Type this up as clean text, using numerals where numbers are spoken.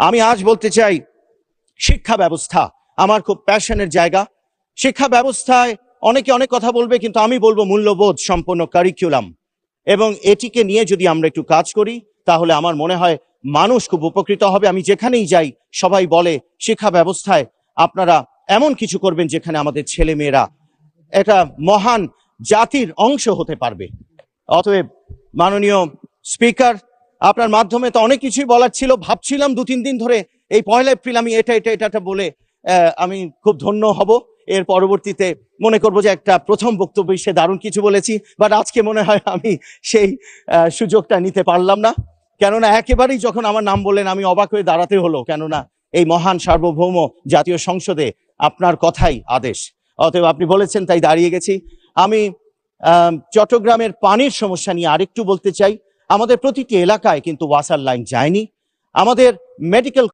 আমি আজ বলতে চাই, শিক্ষা ব্যবস্থা আমার খুব প্যাশনের জায়গা। শিক্ষা ব্যবস্থায় অনেকে অনেক কথা বলবে, কিন্তু আমি বলবো মূল্যবোধ সম্পন্ন কারিকুলাম, এবং এটিকে নিয়ে যদি আমরা একটু কাজ করি তাহলে আমার মনে হয় মানুষ খুব উপকৃত হবে। আমি যেখানেই যাই সবাই বলে শিক্ষা ব্যবস্থায় আপনারা এমন কিছু করবেন যেখানে আমাদের ছেলে মেয়েরা একটা মহান জাতির অংশ হতে পারবে। অতএব মাননীয় স্পিকার, আপনার মাধ্যমে তো অনেক কিছুই বলার ছিল, ভাবছিলাম 2-3 দিন ধরে এই 1 এপ্রিল আমি এটা বলে আমি খুব ধন্য হব। এর পরবর্তীতে মনে করবো যে একটা প্রথম বক্তব্য সে দারুণ কিছু বলেছি, বাট আজকে মনে হয় আমি সেই সুযোগটা নিতে পারলাম না। কেননা একেবারেই যখন আমার নাম বললেন আমি অবাক হয়ে দাঁড়াতে হলো, কেননা এই মহান সার্বভৌম জাতীয় সংসদে আপনার কথাই আদেশ। অতএব আপনি বলেছেন তাই দাঁড়িয়ে গেছি। আমি চট্টগ্রামের পানির সমস্যা নিয়ে আরেকটু বলতে চাই। আমাদের প্রতিটি এলাকায় কিন্তু ওয়াসার লাইন যায়নি। আমাদের মেডিকেল